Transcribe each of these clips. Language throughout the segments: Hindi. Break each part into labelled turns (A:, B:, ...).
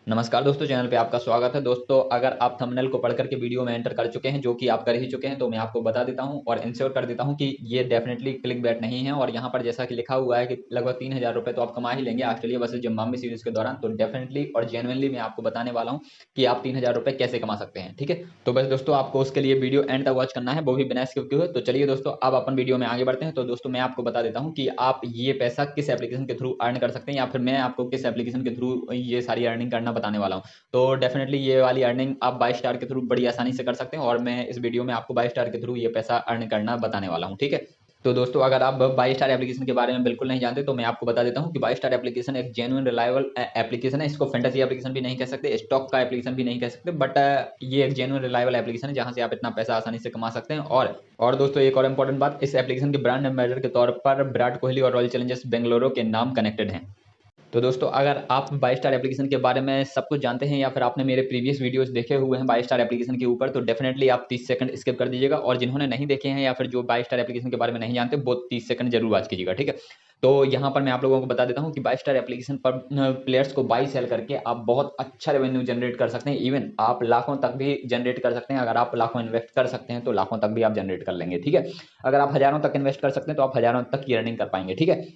A: नमस्कार दोस्तों, चैनल पे आपका स्वागत है। दोस्तों, अगर आप थंबनेल को पढ़ करके वीडियो में एंटर कर चुके हैं, जो कि आप कर ही चुके हैं, तो मैं आपको बता देता हूं और इंश्योर कर देता हूं कि ये डेफिनेटली क्लिक बैट नहीं है। और यहां पर जैसा कि लिखा हुआ है कि लगभग 3000 रुपए तो आप कमा ही लेंगे ऑस्ट्रेलिया वर्सेस जिम्बाब्वे सीरीज के दौरान। तो डेफिनेटली और जेन्युइनली मैं आपको बताने वाला हूँ कि आप 3000 रुपए कैसे कमा सकते हैं। ठीक है, तो बस दोस्तों आपको उसके लिए वीडियो एंड तक वॉच करना है, वो भी बिना स्किप किए हुए। तो चलिए दोस्तों, अब अपन वीडियो में आगे बढ़ते हैं। तो दोस्तों मैं आपको बता देता हूँ कि आप ये पैसा किस एप्लीकेशन के थ्रू अर्न कर सकते हैं, या फिर मैं आपको किस एप्लीकेशन के थ्रू ये सारी अर्निंग करना बताने वाला हूँ। तो डेफिनेटली ये वाली अर्निंग आप 22 स्टार के थ्रू बड़ी आसानी से कर सकते हैं, और मैं इस वीडियो में आपको 22 स्टार के थ्रू ये पैसा अर्न करना बताने वाला हूँ। ठीक है, तो दोस्तों अगर आप 22 स्टार एप्लीकेशन के बारे में बिल्कुल नहीं जानते, तो मैं आपको बता देता हूँ कि 22 स्टार एप्लीकेशन एक जेन्युइन रिलायबल एप्लीकेशन है। इसको फैंटेसी एप्लीकेशन भी नहीं कह सकते, स्टॉक का एप्लीकेशन भी नहीं कह सकते, बट ये एक जेन्युइन रिलायबल एप्लीकेशन है जहां से आप इतना पैसा आसानी से कमा सकते हैं। और दोस्तों एक और इंपॉर्टेंट बात, इस एप्लीकेशन के ब्रांड एम्बेसडर के तौर पर विराट कोहली और रॉयल चैलेंजर्स बेंगलुरु के नाम कनेक्टेड हैं। तो दोस्तों अगर आप 22 स्टार एप्लीकेशन के बारे में सब कुछ जानते हैं, या फिर आपने मेरे प्रीवियस वीडियोस देखे हुए हैं 22 स्टार एप्लीकेशन के ऊपर, तो डेफिनेटली आप 30 सेकंड स्किप कर दीजिएगा। और जिन्होंने नहीं देखे हैं या फिर जो 22 स्टार एप्लीकेशन के बारे में नहीं जानते, वो 30 सेकंड जरूर वॉच कीजिएगा। ठीक है, तो यहाँ पर मैं आप लोगों को बता देता हूँ कि 22 स्टार एप्लीकेशन पर प्लेयर्स को बाई सेल करके आप बहुत अच्छा रेवेन्यू जनरेट कर सकते हैं। इवन आप लाखों तक भी जनरेट कर सकते हैं। अगर आप लाखों इन्वेस्ट कर सकते हैं तो लाखों तक भी आप जनरेट कर लेंगे। ठीक है, अगर आप हजारों तक इन्वेस्ट कर सकते हैं तो आप हजारों तक की अर्निंग कर पाएंगे। ठीक है,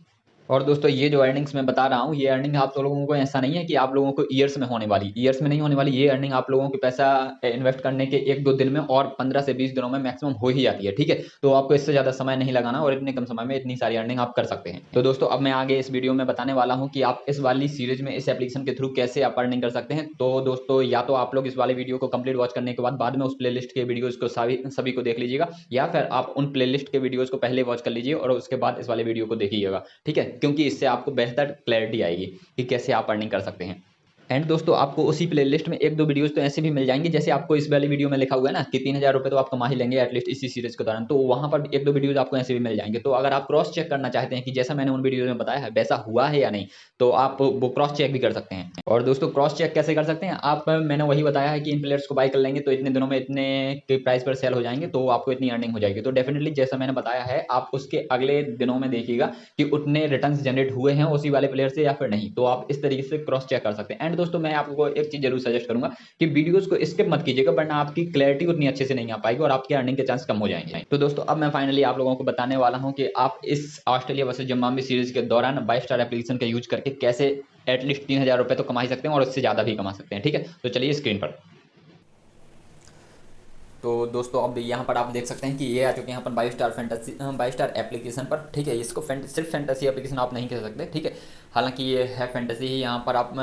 A: और दोस्तों ये जो अर्निंग्स मैं बता रहा हूँ, ये अर्निंग आप तो लोगों को ऐसा नहीं है कि आप लोगों को ईयर्स में होने वाली, ईयर्स में नहीं होने वाली। ये अर्निंग आप लोगों के पैसा इन्वेस्ट करने के 1-2 दिन में और 15 से 20 दिनों में मैक्सिमम हो ही जाती है। ठीक है, तो आपको इससे ज्यादा समय नहीं लगाना और इतने कम समय में इतनी सारी अर्निंग आप कर सकते हैं। तो दोस्तों अब मैं आगे इस वीडियो में बताने वाला हूँ कि आप इस वाली सीरीज में इस एप्लीकेशन के थ्रू कैसे आप अर्निंग कर सकते हैं। तो दोस्तों या तो आप लोग इस वाले वीडियो को कंप्लीट वॉच करने के बाद में उस प्लेलिस्ट के वीडियोज को सभी को देख लीजिएगा, या फिर आप उन प्लेलिस्ट के वीडियोज को पहले वॉच कर लीजिए और उसके बाद इस वाले वीडियो को देखिएगा। ठीक है, क्योंकि इससे आपको बेहतर क्लैरिटी आएगी कि कैसे आप अर्निंग कर सकते हैं। एंड दोस्तों आपको उसी प्लेलिस्ट में 1-2 वीडियोस तो ऐसे भी मिल जाएंगे, जैसे आपको इस वाली वीडियो में लिखा हुआ है ना कि 3000 रुपए तो आप कमा ही लेंगे एटलीस्ट इसी सीरीज के दौरान, तो वहां पर 1-2 वीडियोस आपको ऐसे भी मिल जाएंगे। तो अगर आप क्रॉस चेक करना चाहते हैं कि जैसा मैंने उन वीडियो में बताया है वैसा हुआ है या नहीं, तो आप वो क्रॉस चेक भी कर सकते हैं। और दोस्तों क्रॉस चेक कैसे कर सकते हैं, आप मैंने वही बताया है कि इन प्लेयर्स को बाय कर लेंगे तो इतने दिनों में इतने के प्राइस पर सेल हो जाएंगे, तो आपको इतनी अर्निंग हो जाएगी। तो डेफिनेटली जैसा मैंने बताया है, आप उसके अगले दिनों में देखिएगा कि उतने रिटर्न जनरेट हुए हैं उसी वाले प्लेयर से या फिर नहीं, तो आप इस तरीके से क्रॉस चेक कर सकते हैं। एंड दोस्तों मैं आपको एक चीज जरूर सजेस्ट करूंगा कि वीडियोस को स्किप मत कीजिएगा, वरना आपकी क्लैरिटी उतनी अच्छे से नहीं आ पाएगी और आपके अर्निंग के चांस कम हो जाएंगे। तो दोस्तों अब मैं फाइनली आप लोगों को बताने वाला हूं कि आप इस ऑस्ट्रेलिया वर्सेस जिम्बाब्वे सीरीज के दौरान 22 स्टार एप्लीकेशन का यूज करके कैसे एटलीस्ट 3000 रुपए तो कमा ही सकते हैं और उससे ज्यादा भी कमा सकते हैं। ठीक है, तो चलिए स्क्रीन पर। तो दोस्तों अब यहाँ पर आप देख सकते हैं कि ये आ चुके हैं अपन 22 स्टार फैंटेसी 22 स्टार एप्लीकेशन पर। ठीक है, इसको सिर्फ फैंटेसी एप्लीकेशन आप नहीं कह सकते। ठीक है, हालांकि ये है फैंटेसी ही। यहाँ पर आप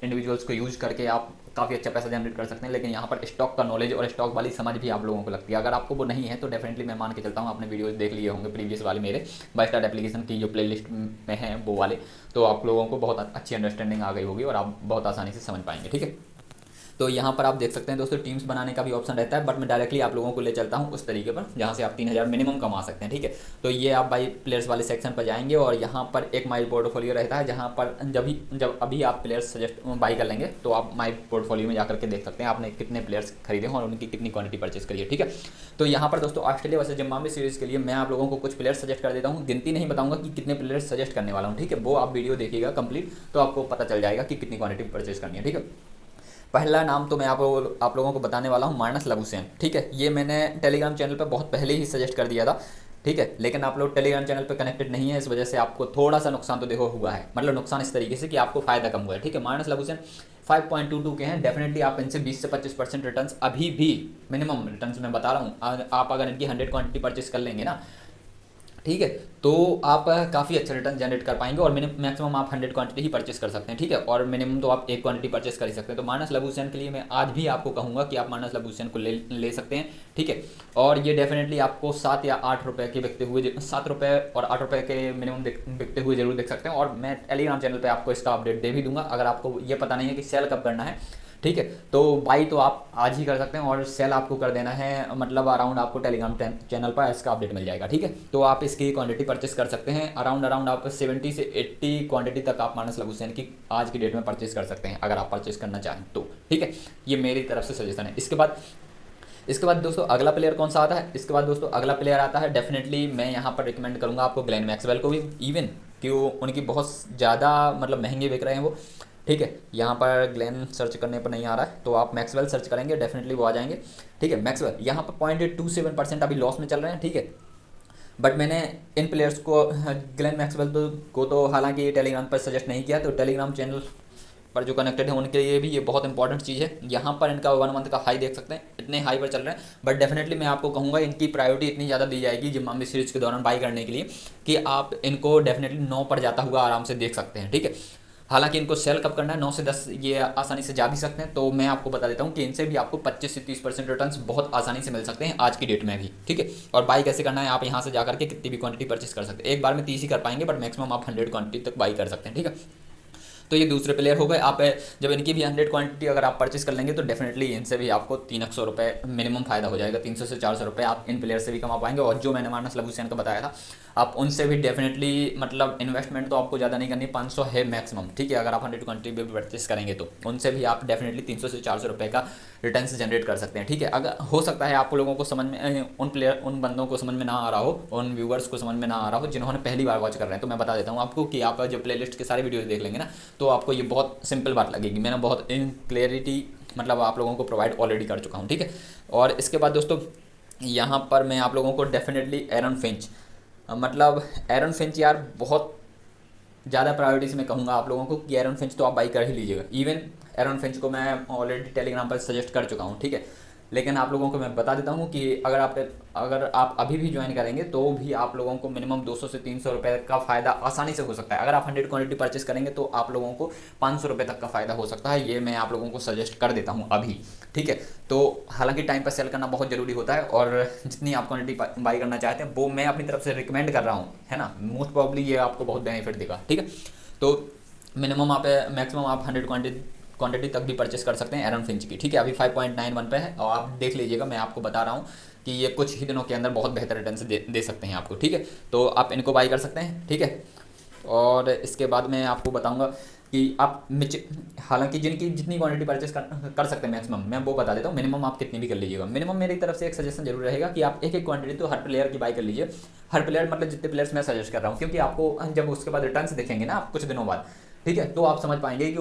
A: इंडिविजुअल्स को यूज करके आप काफ़ी अच्छा पैसा जनरेट कर सकते हैं, लेकिन यहाँ पर स्टॉक का नॉलेज और स्टॉक वाली समझ भी आप लोगों को लगती है। अगर आपको वो नहीं है तो डेफिनेटली मैं मान के चलता हूँ आपने वीडियोस देख लिए होंगे प्रीवियस वाले मेरे 22 स्टार एप्लीकेशन की जो प्लेलिस्ट में है वो वाले, तो आप लोगों को बहुत अच्छी अंडरस्टैंडिंग आ गई होगी और आप बहुत आसानी से समझ पाएंगे। ठीक है, तो यहाँ पर आप देख सकते हैं दोस्तों टीम्स बनाने का भी ऑप्शन रहता है, बट मैं डायरेक्टली आप लोगों को ले चलता हूँ उस तरीके पर जहाँ से आप 3000 मिनिमम कमा सकते हैं। ठीक है, तो ये आप बाई प्लेयर्स वाले सेक्शन पर जाएंगे और यहाँ पर एक माई पोर्टफोलियो रहता है, जहाँ पर जब अभी आप प्लेयर्स सजेस्ट बाई कर लेंगे तो आप माई पोर्टफोलियो में जाकर के देख सकते हैं आपने कितने प्लेयर्स खरीदे हैं और उनकी कितनी क्वांटिटी परचेस करी है। ठीक है, तो यहाँ पर दोस्तों ऑस्ट्रेलिया वर्सेस जिम्बाब्वे सीरीज के लिए मैं आप लोगों को कुछ प्लेयर्स सजेस्ट कर देता हूँ। गिनती नहीं बताऊंगा कि कितने प्लेयर्स सजेस्ट करने वाला हूँ। ठीक है, वो आप वीडियो देखिएगा कंप्लीट, तो आपको पता चल जाएगा कि कितनी क्वांटिटी परचेस करनी है। ठीक है, पहला नाम तो मैं आप लोगों को बताने वाला हूँ मार्नस लबुशेन। ठीक है, ये मैंने टेलीग्राम चैनल पे बहुत पहले ही सजेस्ट कर दिया था। ठीक है, लेकिन आप लोग टेलीग्राम चैनल पे कनेक्टेड नहीं है, इस वजह से आपको थोड़ा सा नुकसान तो देखो हुआ है, मतलब नुकसान इस तरीके से कि आपको फायदा कम हुआ है। ठीक है, मार्नस लबुशेन 5.22 के हैं। डेफिनेटली आप इनसे 20 से 25% रिटर्न अभी भी मिनिमम रिटर्न मैं बता रहा हूँ, आप अगर इनकी 100 क्वांटिटी परचेस कर लेंगे ना, ठीक है, तो आप काफ़ी अच्छा रिटर्न जनरेट कर पाएंगे और मैक्सिमम आप 100 क्वांटिटी ही परचेस कर सकते हैं। ठीक है, और मिनिमम तो आप 1 क्वांटिटी परचेस कर ही सकते हैं। तो मार्नस लबुशेन के लिए मैं आज भी आपको कहूँगा कि आप मार्नस लबुशेन को ले सकते हैं। ठीक है, और ये डेफिनेटली आपको 7 या 8 रुपये के बिकते हुए 7 रुपये और 8 रुपये के मिनिमम बिकते हुए जरूर देख सकते हैं। और मैं टेलीग्राम चैनल पर आपको इसका अपडेट दे भी दूंगा अगर आपको ये पता नहीं है कि सेल कब करना है। ठीक है, तो बाई तो आप आज ही कर सकते हैं और सेल आपको कर देना है, मतलब अराउंड आपको टेलीग्राम चैनल पर इसका अपडेट मिल जाएगा। ठीक है, तो आप इसकी क्वांटिटी परचेस कर सकते हैं अराउंड आप 70 से 80 क्वांटिटी तक आप मार्नस लबुशेन की आज की डेट में परचेस कर सकते हैं अगर आप परचेस करना चाहें तो। ठीक है, ये मेरी तरफ से सजेशन है। इसके बाद दोस्तों अगला प्लेयर कौन सा आता है, इसके बाद दोस्तों अगला प्लेयर आता है, डेफिनेटली मैं यहाँ पर रिकमेंड करूँगा आपको ग्लेन मैक्सवेल को भी, इवन कि उनकी बहुत ज़्यादा मतलब महंगे बिक रहे हैं वो, ठीक है, यहाँ पर ग्लेन सर्च करने पर नहीं आ रहा है, तो आप मैक्सवेल सर्च करेंगे, डेफिनेटली वो आ जाएंगे। ठीक है, मैक्सवेल यहाँ पर 0.27% अभी लॉस में चल रहे हैं। ठीक है, बट मैंने इन प्लेयर्स को ग्लेन मैक्सवेल को तो हालांकि टेलीग्राम पर सजेस्ट नहीं किया, तो टेलीग्राम चैनल पर जो कनेक्टेड है उनके लिए भी ये बहुत इंपॉर्टेंट चीज़ है। यहाँ पर इनका 1 मंथ का हाई देख सकते हैं, इतने हाई पर चल रहे हैं। बट डेफिनेटली मैं आपको कहूँगा इनकी प्रायोरिटी इतनी ज़्यादा दी जाएगी जिम्बाब्वे सीरीज़ के दौरान बाई करने के लिए कि आप इनको डेफिनेटली 9 पर जाता हुआ आराम से देख सकते हैं। ठीक है, हालांकि इनको सेल कब करना है, 9 से 10 ये आसानी से जा भी सकते हैं। तो मैं आपको बता देता हूँ कि इनसे भी आपको 25 से 30% रिटर्न्स बहुत आसानी से मिल सकते हैं आज की डेट में भी। ठीक है, और बाई कैसे करना है, आप यहाँ से जाकर के कितनी भी क्वांटिटी परचेस कर सकते हैं। एक बार में 30 ही कर पाएंगे, बट मैक्सिमम आप 100 क्वांटिटी तक बाई कर सकते हैं। ठीक है, तो ये दूसरे प्लेयर हो गए। आप जब इनकी भी 100 क्वांटिटी अगर आप परचेस कर लेंगे तो डेफिनेटली इनसे भी आपको 300 रुपये मिनिमम फायदा हो जाएगा। 300 से 400 रुपये आप इन प्लेयर से भी कमा पाएंगे। और जो मैंने मानस लबूसैन का बताया था, आप उनसे भी डेफिनेटली मतलब इन्वेस्टमेंट तो आपको ज़्यादा नहीं करनी, 500 है मैक्सिमम। ठीक है, अगर आप 100 क्वांटिटी भी परचेस करेंगे तो उनसे भी आप डेफिनेटली 300 से 400 रुपये का रिटर्न जनरेट कर सकते हैं। ठीक है, अगर हो सकता है आप लोगों को समझ में उन बंदों को समझ में ना आ रहा हो, उन व्यूवर्स को समझ में ना आ रहा हो जिन्होंने पहली बार वॉच कर रहे हैं, तो मैं बता देता हूँ आपको कि आप जब प्लेलिस्ट के सारे वीडियोस देख लेंगे ना, तो आपको ये बहुत सिंपल बात लगेगी। मैंने बहुत इन क्लियरिटी मतलब आप लोगों को प्रोवाइड ऑलरेडी कर चुका हूँ। ठीक है, और इसके बाद दोस्तों यहाँ पर मैं आप लोगों को डेफिनेटली एरन फिंच मतलब एरन फिंच यार बहुत ज़्यादा प्रायोरिटी से मैं कहूँगा आप लोगों को कि एरन फिंच तो आप बाई कर ही लीजिएगा। इवन एरन फिंच को मैं ऑलरेडी टेलीग्राम पर सजेस्ट कर चुका हूँ। ठीक है, लेकिन आप लोगों को मैं बता देता हूँ कि अगर आप अभी भी ज्वाइन करेंगे तो भी आप लोगों को मिनिमम 200 से 300 रुपये का फ़ायदा आसानी से हो सकता है। अगर आप 100 क्वांटिटी परचेस करेंगे तो आप लोगों को 500 रुपये तक का फ़ायदा हो सकता है। ये मैं आप लोगों को सजेस्ट कर देता हूँ अभी। ठीक है, तो हालांकि टाइम पर सेल करना बहुत ज़रूरी होता है और जितनी आप क्वान्टिटी बाई करना चाहते हैं वो मैं अपनी तरफ से रिकमेंड कर रहा हूँ, है ना। मोस्ट प्रॉब्ली ये आपको बहुत बेनिफिट देगा। ठीक है, तो मिनिमम आप मैक्सिमम आप 100 क्वांटिटी तक भी परचेस कर सकते हैं एरन फिंच की। ठीक है, अभी 5.91 पे है और आप देख लीजिएगा, मैं आपको बता रहा हूँ कि ये कुछ ही दिनों के अंदर बहुत बेहतर रिटर्न दे सकते हैं आपको। ठीक है, तो आप इनको बाई कर सकते हैं। ठीक है, और इसके बाद मैं आपको बताऊँगा कि आप हालांकि जितनी क्वांटिटी परचेस कर सकते हैं मैक्सिमम, मैं वो बता देता हूँ। मिनिमम आप कितनी भी कर लीजिएगा। मिनिमम मेरी तरफ से एक सजेशन जरूर रहेगा कि आप एक क्वांटिटी तो हर प्लेयर की बाई कर लीजिए। हर प्लेयर मतलब जितने प्लेयर्स मैं सजेस्ट कर रहा हूँ, क्योंकि आपको जब उसके बाद रिटर्न्स दिखेंगे ना आप कुछ दिनों बाद, ठीक है, तो आप समझ पाएंगे कि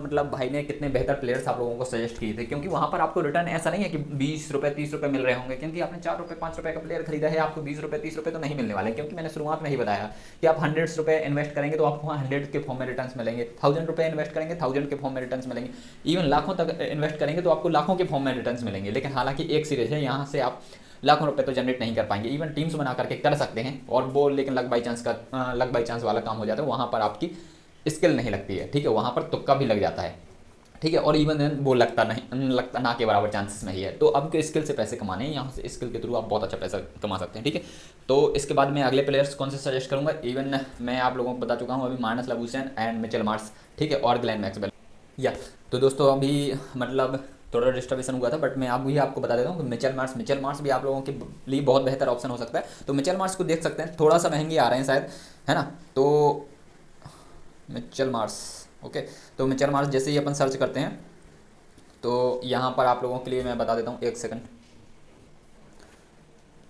A: मतलब भाई ने कितने बेहतर प्लेयर्स आप लोगों को सजेस्ट किए थे। क्योंकि वहाँ पर आपको रिटर्न ऐसा नहीं है कि 20 रुपये 30 रुपये मिल रहे होंगे, क्योंकि आपने 4 रुपये 5 रुपये का प्लेयर खरीदा है, आपको 20 रुपये 30 रुपये तो नहीं मिलने वाले। क्योंकि मैंने शुरुआत में ही बताया कि आप 100 रुपये इन्वेस्ट करेंगे तो आपको 100 के फॉर्म में रिटर्न मिलेंगे। 1000 रुपये इन्वेस्ट करेंगे 1000 के फॉर्म में रिटर्न मिलेंगे। इवन लाखों तक इन्वेस्ट करेंगे तो आपको लाखों के फॉर्म में रिटर्न मिलेंगे। लेकिन हालांकि एक सीरीज है, यहाँ से आप लाखों रुपए तो जनरेट नहीं कर पाएंगे। इवन टीम्स बना करके कर सकते हैं और वो लेकिन लक बाई चांस वाला काम हो जाता है। वहाँ पर आपकी स्किल नहीं लगती है। ठीक है, वहाँ पर तुक्का भी लग जाता है। ठीक है, और इवन वो लगता ना के बराबर चांसेस नहीं है। तो आपको स्किल से पैसे कमाने हैं, यहाँ से स्किल के थ्रू आप बहुत अच्छा पैसा कमा सकते हैं। ठीक है, तो इसके बाद मैं अगले प्लेयर्स कौन से सजेस्ट करूँगा, इवन मैं आप लोगों को बता चुका हूँ अभी, मानस लबूसैन एंड मिचेल मार्श। ठीक है, और ग्लेन मैक्सवेल। या तो दोस्तों अभी मतलब थोड़ा डिस्टर्बेशन हुआ था, बट मैं आप भी आपको बता देता हूँ कि मिचेल मार्श भी आप लोगों के लिए बहुत बेहतर ऑप्शन हो सकता है। तो मिचेल मार्श को देख सकते हैं, थोड़ा सा महंगे आ रहे हैं शायद, है ना। तो मिचेल मार्श, ओके, तो मिचेल मार्श जैसे ही अपन सर्च करते हैं तो यहाँ पर आप लोगों के लिए मैं बता देता हूँ, एक सेकंड।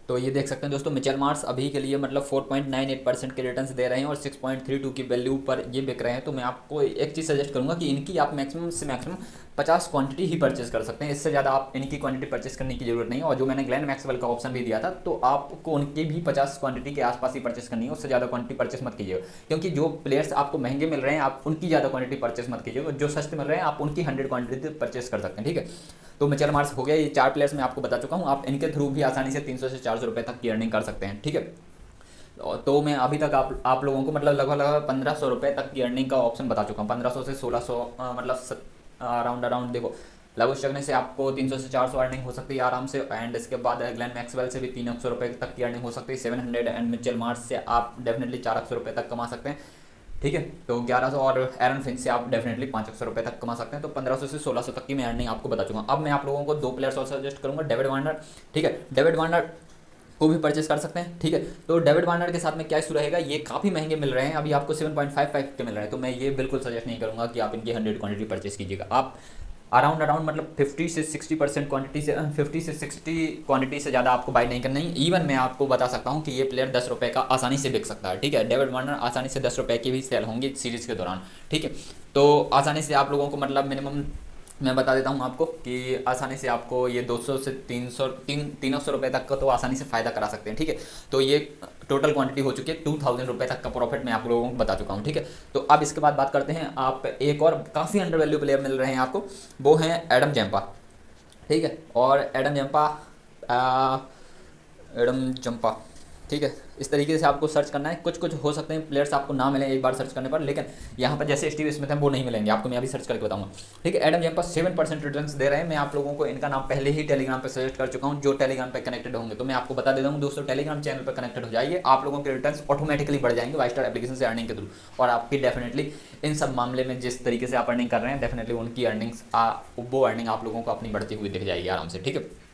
A: तो ये देख सकते हैं दोस्तों, मिचेल मार्श अभी के लिए मतलब 4.98% के रिटर्न्स दे रहे हैं और 6.32 की वैल्यू पर ये बिक रहे हैं। तो मैं आपको एक चीज़ सजेस्ट करूंगा कि इनकी आप मैक्सिमम से मैक्सिमम 50 क्वांटिटी ही परचेस कर सकते हैं। इससे ज़्यादा आप इनकी क्वांटिटी परचेस करने की जरूरत नहीं है। और जो मैंने ग्लेन मैक्सवेल का ऑप्शन भी दिया था, तो आपको उनकी भी 50 क्वांटिटी के आसपास ही परचेस करनी है, उससे ज़्यादा क्वांटिटी परचेस मत कीजिएगा। क्योंकि जो प्लेयर्स आपको महंगे मिल रहे हैं आप उनकी ज़्यादा क्वांटिटी परचेस मत कीजिएगा, जो सस्ते मिल रहे हैं आप उनकी 100 क्वांटिटी परचेस कर सकते हैं। ठीक है, तो मिचेल मार्श हो गया। ये 4 प्लेयर्स मैं आपको बता चुका हूँ। आप इनके थ्रू भी आसानी से 300 से 400 रुपये तक की अर्निंग कर सकते हैं। ठीक है, तो मैं अभी तक आप लोगों को मतलब लगभग 1500 रुपये तक की अर्निंग का ऑप्शन बता चुका हूँ। 1500 से 1600 मतलब अराउंड देखो, लगभग चकने से आपको 300 से 400 अर्निंग हो सकती है आराम से। एंड इसके बाद ग्लेन मैक्सवेल से भी 300 रुपये तक की अर्निंग हो सकती है 700। एंड मिचेल मार्श से आप डेफिनेटली 400 रुपये तक कमा सकते हैं। ठीक है, तो 1100 और एरन फिंच से आप डेफिनेटली 500 रुपये तक कमा सकते हैं। तो 1500 से 1600 तक की मैं अर्निंग आपको बता चुका हूँ। अब मैं आप लोगों को 2 प्लेयर्स और सजेस्ट करूँगा, डेविड वार्नर। ठीक है, डेविड वार्नर को भी परचेस कर सकते हैं। ठीक है, तो डेविड वार्नर के साथ में क्या इशू रहेगा, ये काफ़ी महंगे मिल रहे हैं, अभी आपको 7.55 के मिल रहे हैं। तो मैं ये बिल्कुल सजेस्ट नहीं करूँगा कि आप इनकी 100 क्वांटिटी परचेस कीजिएगा। आप अराउंड अराउंड मतलब 50 से 60% क्वांटिटी से 50 से 60 क्वांटिटी से ज़्यादा आपको बाई नहीं करना है। इवन मैं आपको बता सकता हूँ कि ये प्लेयर 10 रुपये का आसानी से बिक सकता है, ठीक है। डेविड वार्नर आसानी से 10 रुपये की भी सेल होंगी सीरीज़ के दौरान, ठीक है। तो आसानी से आप लोगों को मतलब मिनिमम मैं बता देता हूँ आपको कि आसानी से आपको ये 200 से 300 रुपये तक का तो आसानी से फ़ायदा करा सकते हैं, ठीक है। तो ये टोटल क्वांटिटी हो चुकी है 2000 रुपये तक का प्रॉफिट मैं आप लोगों को बता चुका हूँ, ठीक है। तो अब इसके बाद बात करते हैं, आप एक और काफ़ी अंडर वैल्यू प्लेयर मिल रहे हैं आपको, वो हैं एडम जैम्पा, ठीक है। और एडम जम्पा, ठीक है। इस तरीके से आपको सर्च करना है। कुछ कुछ हो सकते हैं प्लेयर्स आपको ना मिले एक बार सर्च करने पर, लेकिन यहाँ पर जैसे स्टीव स्मिथ हैं वो नहीं मिलेंगे आपको, मैं अभी सर्च करके बताऊंगा, ठीक है। एडम जैम्पा 7% रिटर्न्स दे रहे हैं। मैं आप लोगों को इनका नाम पहले ही टेलीग्राम पर सजेस्ट कर चुका हूँ, जो टेलीग्राम पर कनेक्टेड होंगे। तो मैं आपको बता देता हूँ दोस्तों, टेलीग्राम चैनल पर कनेक्टेड हो जाइए, आप लोगों के रिटर्न्स ऑटोमेटिकली बढ़ जाएंगे वाइस्टार एप्लीकेशन से अर्निंग के थ्रू। और आपकी डेफिनेटली इन सब मामले में जिस तरीके से आप अर्निंग कर रहे हैं, डेफिनेटली उनकी अर्निंग्स वो अर्निंग आप लोगों को अपनी बढ़ती हुई दिख जाएगी आराम से, ठीक है।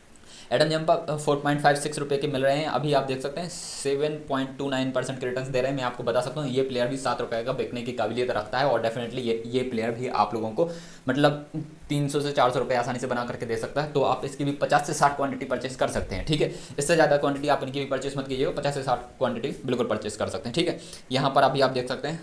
A: एडम जम्पा 4.56 रुपये के मिल रहे हैं। अभी आप देख सकते हैं 7.29% के रिटर्न्स दे रहे हैं। मैं आपको बता सकता हूँ ये प्लेयर भी 7 रुपये का बिकने की काबिलियत रखता है, और डेफिनेटली ये प्लेयर भी आप लोगों को मतलब 300 से 400 रुपये आसानी से बना करके दे सकता है। तो आप इसकी भी 50 से 60 क्वांटिटी परचेस कर सकते हैं, ठीक है। इससे ज़्यादा क्वांटिटी आप इनकी भी परचेस मत कीजिएगा, 50 से 60 क्वांटिटी बिल्कुल परचेस कर सकते हैं, ठीक है। यहाँ पर अभी आप देख सकते हैं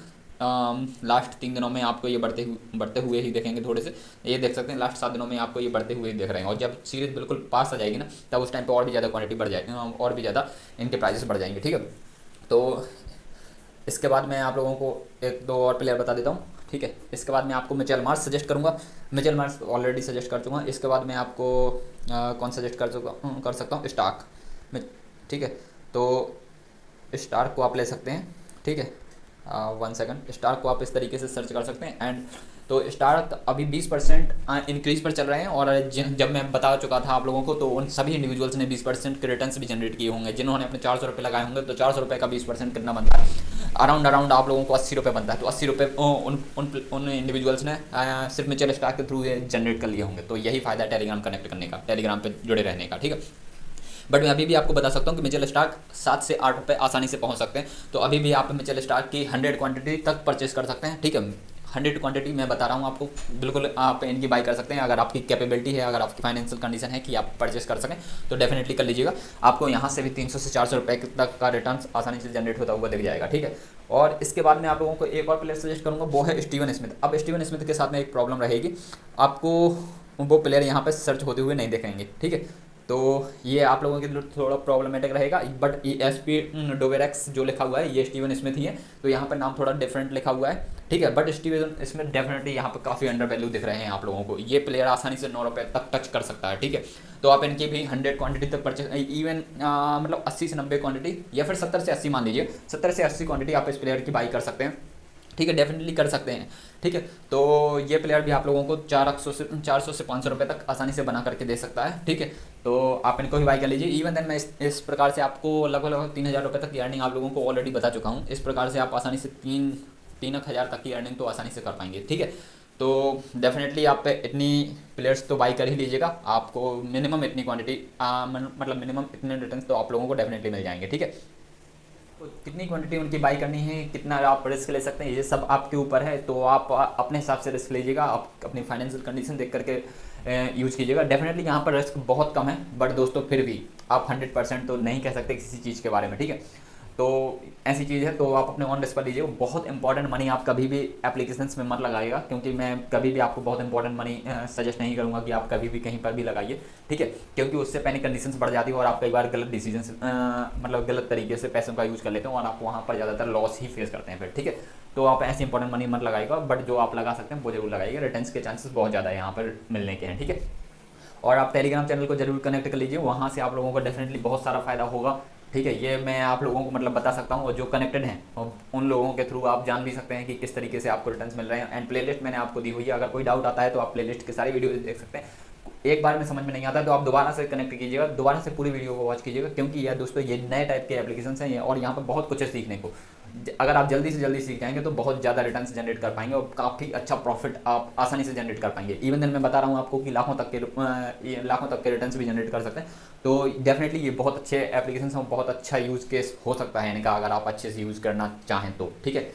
A: लास्ट 3 दिनों में आपको ये बढ़ते हुए ही देखेंगे। थोड़े से ये देख सकते हैं लास्ट 7 दिनों में आपको ये बढ़ते हुए ही देख रहे हैं, और जब सीरीज बिल्कुल पास आ जाएगी ना, तब उस टाइम पे और भी ज़्यादा क्वांटिटी बढ़ जाएगी और भी ज़्यादा इनके प्राइसेस बढ़ जाएंगे, ठीक है। तो इसके बाद मैं आप लोगों को 1-2 और प्लेयर बता देता हूँ, ठीक है। इसके बाद मैं आपको मिचेल मार्श सजेस्ट करूँगा। मिचेल मार्श ऑलरेडी सजेस्ट कर चुका हूँ। इसके बाद मैं आपको कौन सजेस्ट कर सकता हूँ, स्टार्क, ठीक है। तो स्टार्क को आप ले सकते हैं, ठीक है। 1 सेकंड, स्टार्क को आप इस तरीके से सर्च कर सकते हैं। एंड तो स्टार्क अभी 20% इंक्रीज पर चल रहे हैं, और जब मैं बता चुका था आप लोगों को, तो उन सभी इंडिविजुअल्स ने 20% के रिटर्न्स भी जनरेट किए होंगे। जिन्होंने अपने 400 रुपये लगाए होंगे, तो 400 रुपये का 20% कितना बनता है, अराउंड आप लोगों को 80 रुपये बनता है। तो 80 रुपये उन इंडिविजुअल्स ने सिर्फ मिचेल स्टार्क के थ्रू जनरेट कर लिए होंगे। तो यही फ़ायदा है टेलीग्राम कनेक्ट करने का, टेलीग्राम पर जुड़े रहने का, ठीक है। बट मैं अभी भी आपको बता सकता हूँ कि मिचेल स्टार्क 7 से 8 रुपये आसानी से पहुँच सकते हैं। तो अभी भी आप मिचेल स्टार्क की 100 क्वांटिटी तक परचेस कर सकते हैं, ठीक है। 100 क्वांटिटी मैं बता रहा हूँ आपको, बिल्कुल आप इनकी बाई कर सकते हैं। अगर आपकी कैपेबिलिटी है, अगर आपकी फाइनेंशियल कंडीशन है कि आप परचेस कर सकें, तो डेफिनेटली कर लीजिएगा। आपको यहाँ से भी 300 से 400 रुपये तक का रिटर्न आसानी से जनरेट होता हुआ दिख जाएगा, ठीक है। और इसके बाद मैं आप लोगों को एक और प्लेयर सजेस्ट करूँगा, वो है स्टीवन स्मिथ। अब स्टीवन स्मिथ के साथ में एक प्रॉब्लम रहेगी, आपको वो प्लेयर यहाँ पर सर्च होते हुए नहीं देखेंगे, ठीक है। तो ये आप लोगों के लिए थोड़ा प्रॉब्लमेटिक रहेगा। बट ESP डोवेरेक्स जो लिखा हुआ है, ये स्टीवन स्मिथ ही है। तो यहाँ पर नाम थोड़ा डिफरेंट लिखा हुआ है, ठीक है। बट स्टीवन स्मिथ डेफिनेटली यहाँ पर काफ़ी अंडर वैल्यू दिख रहे हैं आप लोगों को। ये प्लेयर आसानी से 9 रुपये तक टच कर सकता है, ठीक है। तो आप इनकी भी 100 क्वांटिटी तक परचेस, इवन मतलब 80 से 90 क्वांटिटी, या फिर 70 से 80 मान लीजिए, 70 से 80 क्वांटिटी आप इस प्लेयर की बाई कर सकते हैं, ठीक है। डेफिनेटली कर सकते हैं, ठीक है। तो ये प्लेयर भी आप लोगों को 400 से 500 रुपये तक आसानी से बना करके दे सकता है, ठीक है। तो आप इनको भी बाई कर लीजिए। इवन देन मैं इस प्रकार से आपको लगभग 3000 रुपये तक की अर्निंग आप लोगों को ऑलरेडी बता चुका हूँ। इस प्रकार से आप आसानी से 3,000 तक की अर्निंग तो आसानी से कर पाएंगे, ठीक है। तो डेफिनेटली आप इतनी प्लेयर्स तो बाई कर ही लीजिएगा। आपको मिनिमम इतनी क्वांटिटी मतलब मिनिमम इतने रिटर्न तो आप लोगों को डेफिनेटली मिल जाएंगे, ठीक है। तो कितनी क्वांटिटी उनकी बाई करनी है, कितना आप रिस्क ले सकते हैं, ये सब आपके ऊपर है। तो आप अपने हिसाब से रिस्क लीजिएगा, आप अपनी फाइनेंशियल कंडीशन देख करके यूज़ कीजिएगा। डेफिनेटली यहाँ पर रिस्क बहुत कम है, बट दोस्तों फिर भी आप 100% तो नहीं कह सकते किसी चीज़ के बारे में, ठीक है। तो ऐसी चीज़ है, तो आप अपने ऑन रिस्क पर लीजिए। बहुत इंपॉर्टेंट मनी आप कभी भी एप्लीकेशंस में मत लगाइएगा, क्योंकि मैं कभी भी आपको बहुत इंपॉर्टेंट मनी सजेस्ट नहीं करूँगा कि आप कभी भी कहीं पर भी लगाइए, ठीक है। क्योंकि उससे पैनिक कंडीशंस बढ़ जाती है, और आप कई बार गलत डिसीजन मतलब गलत तरीके से पैसों का यूज़ कर लेते हैं, और आप वहाँ पर ज़्यादातर लॉस ही फेस करते हैं फिर, ठीक है। तो आप ऐसी इंपॉर्टेंट मनी मत लगाइएगा, बट जो आप लगा सकते हैं वो जरूर लगाइएगा। रिटर्न्स के चांसेस बहुत ज़्यादा है यहाँ पर मिलने के हैं, ठीक है। और आप टेलीग्राम चैनल को जरूर कनेक्ट कर लीजिए, वहाँ से आप लोगों को डेफिनेटली बहुत सारा फायदा होगा, ठीक है। ये मैं आप लोगों को मतलब बता सकता हूँ, और जो कनेक्टेड हैं उन लोगों के थ्रू आप जान भी सकते हैं कि किस तरीके से आपको रिटर्न्स मिल रहे हैं। एंड प्लेलिस्ट मैंने आपको दी हुई है, अगर कोई डाउट आता है तो आप प्लेलिस्ट के सारी वीडियो देख सकते हैं। एक बार में समझ में नहीं आता तो आप दोबारा से कनेक्ट कीजिएगा, दोबारा से पूरी वीडियो को वॉच कीजिएगा, क्योंकि यार दोस्तों ये नए टाइप के एप्लीकेशंस हैं, और यहाँ पर बहुत कुछ है सीखने को। अगर आप जल्दी से जल्दी सीख जाएंगे तो बहुत ज़्यादा रिटर्न्स जनरेट कर पाएंगे, और काफ़ी अच्छा प्रॉफिट आप आसानी से जनरेट कर पाएंगे। इवन देन मैं बता रहा हूँ आपको कि लाखों तक के रिटर्न्स भी जनरेट कर सकते हैं। तो डेफिनेटली ये बहुत अच्छे एप्लीकेशंस हैं, बहुत अच्छा यूज़ केस हो सकता है इनका, अगर आप अच्छे से यूज़ करना चाहें तो, ठीक है।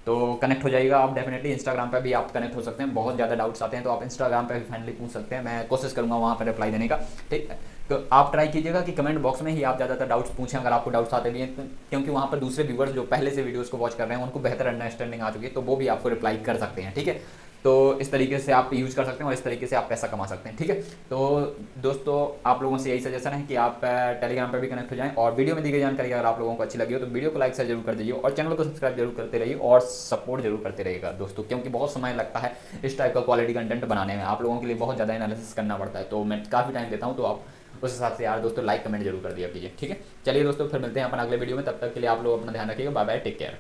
A: तो कनेक्ट हो जाइएगा आप डेफिनेटली। इंस्टाग्राम पे भी आप कनेक्ट हो सकते हैं, बहुत ज़्यादा डाउट्स आते हैं तो आप इंस्टाग्राम पे भी फाइनली पूछ सकते हैं, मैं कोशिश करूँगा वहाँ पर रिप्लाई देने का, ठीक है। तो आप ट्राई कीजिएगा कि कमेंट बॉक्स में ही आप ज़्यादातर डाउट्स पूछें अगर आपको डाउट्स आते भी हैं, क्योंकि वहाँ पर दूसरे व्यूअर्स जो पहले से वीडियोज़ को वॉच कर रहे हैं उनको बेहतर अंडरस्टैंडिंग आ चुकी है, तो वो भी आपको रिप्लाई कर सकते हैं, ठीक है। तो इस तरीके से आप यूज़ कर सकते हैं और इस तरीके से आप पैसा कमा सकते हैं, ठीक है। तो दोस्तों आप लोगों से यही सजेशन है कि आप टेलीग्राम पर भी कनेक्ट हो जाएं, और वीडियो में दी गई जानकारी अगर आप लोगों को अच्छी लगी हो तो वीडियो को लाइक शेयर जरूर कर दीजिए और चैनल को सब्सक्राइब जरूर करते रहिए और सपोर्ट जरूर करते रहिएगा दोस्तों, क्योंकि बहुत समय लगता है इस टाइप का क्वालिटी कंटेंट बनाने में, आप लोगों के लिए बहुत ज़्यादा एनालिसिस करना पड़ता है, तो मैं काफ़ी टाइम देता हूँ, तो आप उस हिसाब से यार दोस्तों लाइक कमेंट जरूर कर दिया कीजिए, ठीक है। चलिए दोस्तों फिर मिलते हैं अपन अगले वीडियो में, तब तक के लिए आप लोग अपना ध्यान रखिएगा, बाय बाय, टेक केयर।